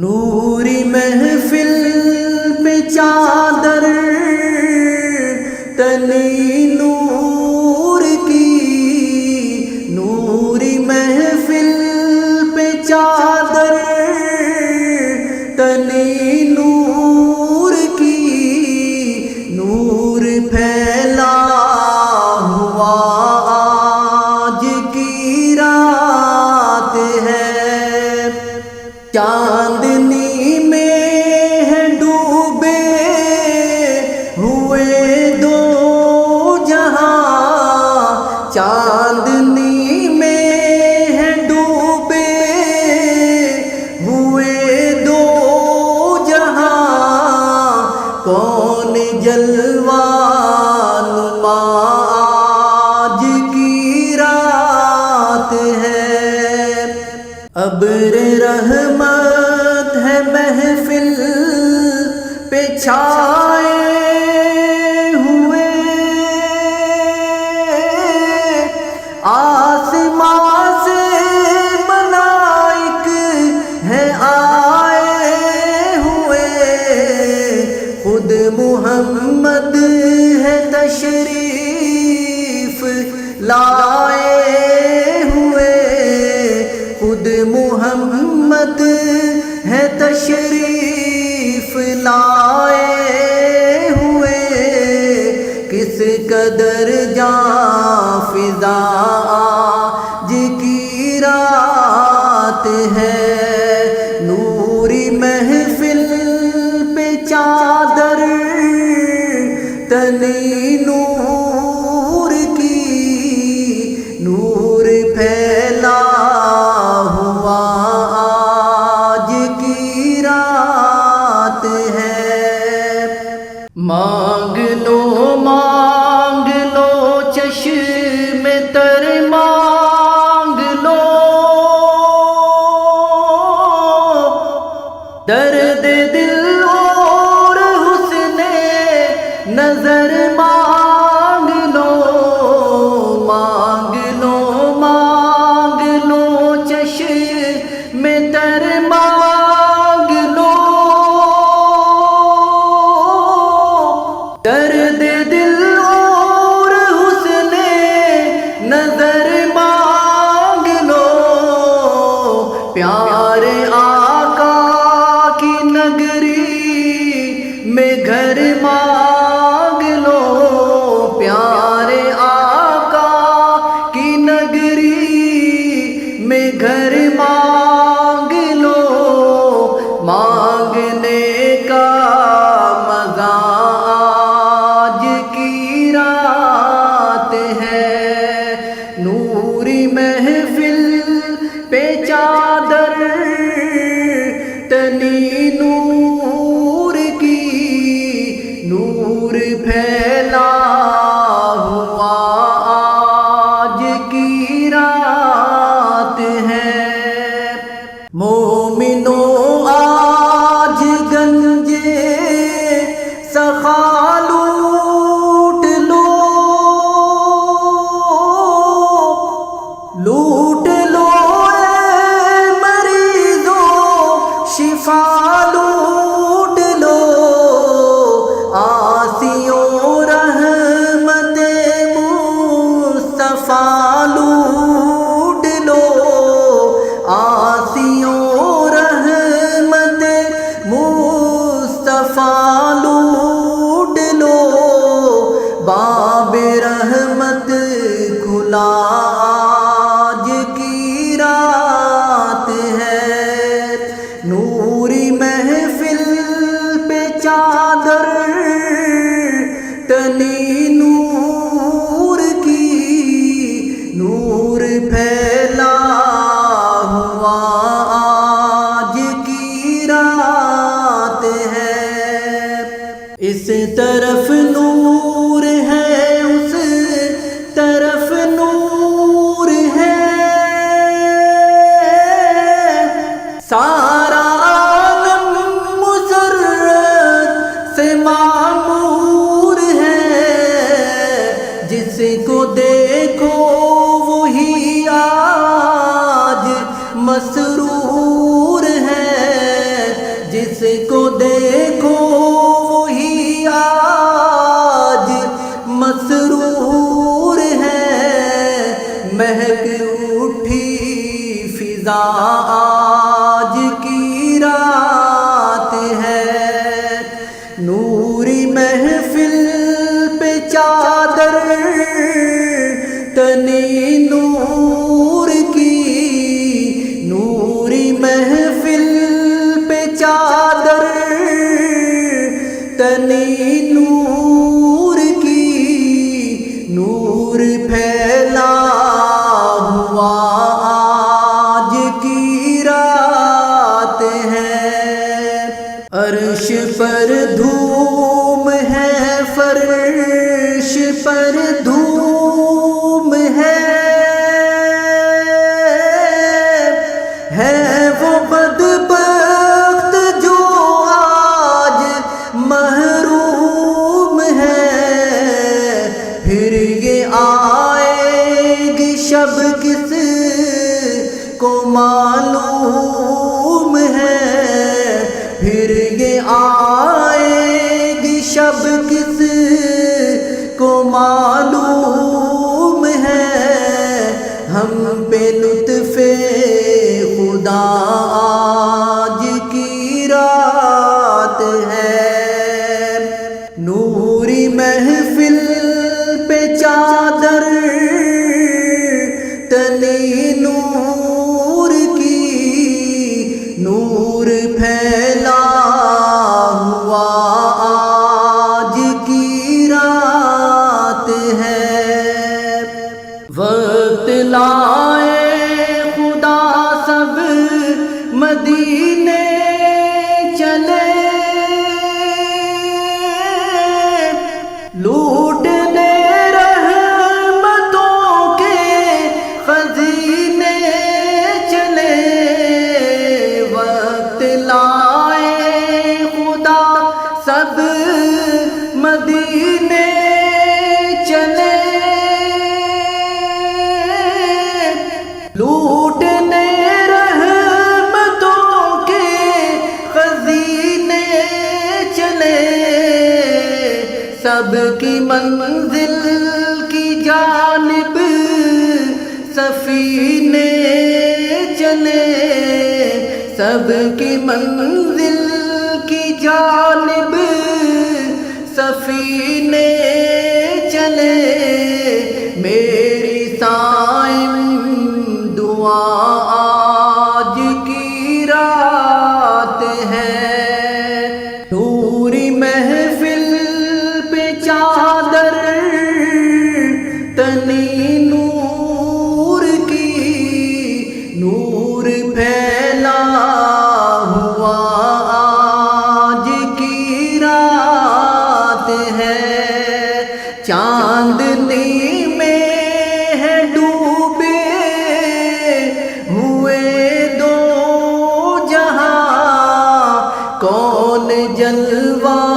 نوری محفل پہ چادر تنی نور کی، نوری محفل پہ چادر تنی نور کی، نور پھیلا ہوا آج کی رات ہے، چاندنی میں ہے ڈوبے ہوئے دو جہاں، چاندنی میں ہے ڈوبے ہوئے دو جہاں، کون جلوہ نما آج کی رات ہے، ابر رحمت ہے محفل پہ چھائے ہوئے، آسمان سے ملائک ہیں آئے ہوئے، خود محمد ہے تشریف لائے ہوئے، خود محمد ہے تشریف لائے ہوئے، کس قدر جاں فضا آج کی رات ہے، نوری محفل پہ چادر تنی نور کی، نور پھیلا ہوا آج کی رات ہے، مانگ لو چشم تر مانگ لو، درد دل اور حسن نظر مانگ لو، مانگ لو چشم تر مانگ لو، درد دل اور حسن نظر مانگ لو، پیارے آقا کی نگری میں گھر مانگ لو، پیارے آقا کی نگری میں گھر مانگ لو، مانگنے کا مزہ آج کی رات ہے، نوری محفل پہ چادر تنی نور کی، نور پھیلا ہوا آج کی رات ہے، مومنوں آج گنجے سخا لوٹ لو، لوٹ لو اے مریضوں شفا لوٹ لو، آسیوں رحمت مصطفیٰ لوٹ لو، آسیوں رحمت مصطفیٰ لوٹ لو، باب رحمت کھلا آج کی رات ہے، نوری محفل پہ چادر تنی نور کی، نور پھیلا ہوا آج کی رات ہے، اس طرف نور ہے اس طرف نور ہے، سارا عالم مسرت سے معمور ہے، جس کو دیکھو وہی آج مسرور ہے، جس کو دیکھو وہی آج مسرور ہے، مہک اٹھی فضا آج کی رات ہے، نوری محفل پہ چادر تنی نور کی، نوری محفل پہ چادر تنی نور کی، نور پھیلا ہوا آج کی رات ہے، عرش پر دھوم ہے، فرش پر دھوم ہے وہ بدبخت جو آج محروم ہے، پھر یہ آئے گی شب کس کو معلوم ہے، پھر یہ آئے گی شب کس کو معلوم ہے، ہم پہ لطف خدا آج کی رات ہے، نوری محفل پہ چادر تنی نور کی، نور پھیلا ہوا آج کی رات ہے، وقت لائے خدا سب مدینے چلے، لوٹنے رحمتوں کے خزینے چلے، وقت لائے خدا سب مدینے چلے، لوٹنے رحمتوں کے خزینے چلے، سب کی منزل کی جانب سفینے چلے، سب کی منزل کی جانب سفینے چلے، میری سائم دعا آج کی رات ہے، نوری محفل پہ چادر تنی نور کی، نور پھیلا ہوا آج کی رات ہے، چاندنی میں ہے ڈوبے ہوئے دو جہاں، کون جلوہ